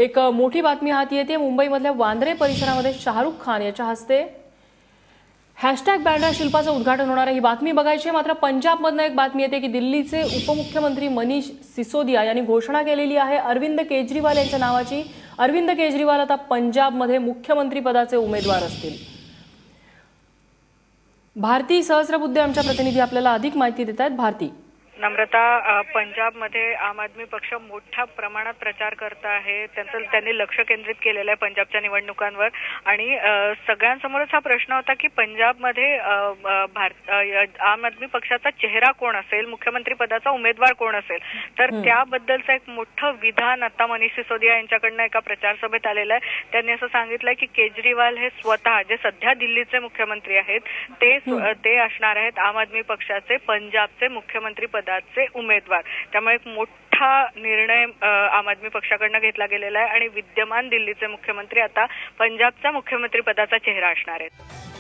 एक मोठी बातमी हाती येते। मुंबईमधल्या वांद्रे परिसरामध्ये शाहरुख खान याच्या हस्ते #बँड्रा शिल्पाचं उद्घाटन होणार आहे। ही बातमी बघायची आहे। मात्र पंजाबमधनं एक बातमी येते की दिल्लीचे उपमुख्यमंत्री मनीष सिसोदिया यांनी घोषणा केलेली आहे अरविंद केजरीवाल यांच्या नावाची। अरविंद केजरीवाल आता पंजाबमध्ये मुख्यमंत्री पदाचे उमेदवार असतील। भारती सहस्रबुद्धे आमच्या प्रतिनिधी आपल्याला अधिक माहिती देत आहेत। भारती। नम्रता, पंजाबमध्ये आम आदमी पक्ष मोठ्या प्रमाणात प्रचार करत आहे। त्यांनी लक्ष केंद्रित केलेलं आहे पंजाबच्या निवडणुकांवर आणि सगळ्यांसमोरच हा प्रश्न होता की पंजाबमध्ये आम आदमी पक्षाचा चेहरा कोण असेल, मुख्यमंत्री पदाचा उमेदवार कोण असेल। तर त्याबद्दलचं एक मोठं विधान आता मनीष सिसोदिया यांच्याकडनं एका प्रचार सभेत आलेलं आहे। त्यांनी असं सांगितलंय की केजरीवाल हे स्वतः जे सध्या दिल्लीचे मुख्यमंत्री आहेत ते असणार आहेत आम आदमी पक्षाचे पंजाबचे मुख्यमंत्री पदाचे उमेदवार। त्यामुळे एक मोठा निर्णय आम आदमी पक्षाकडनं घेतला गेलेला आहे आणि विद्यमान दिल्लीचे मुख्यमंत्री आता पंजाबचा मुख्यमंत्री पदाचा चेहरा असणार आहेत।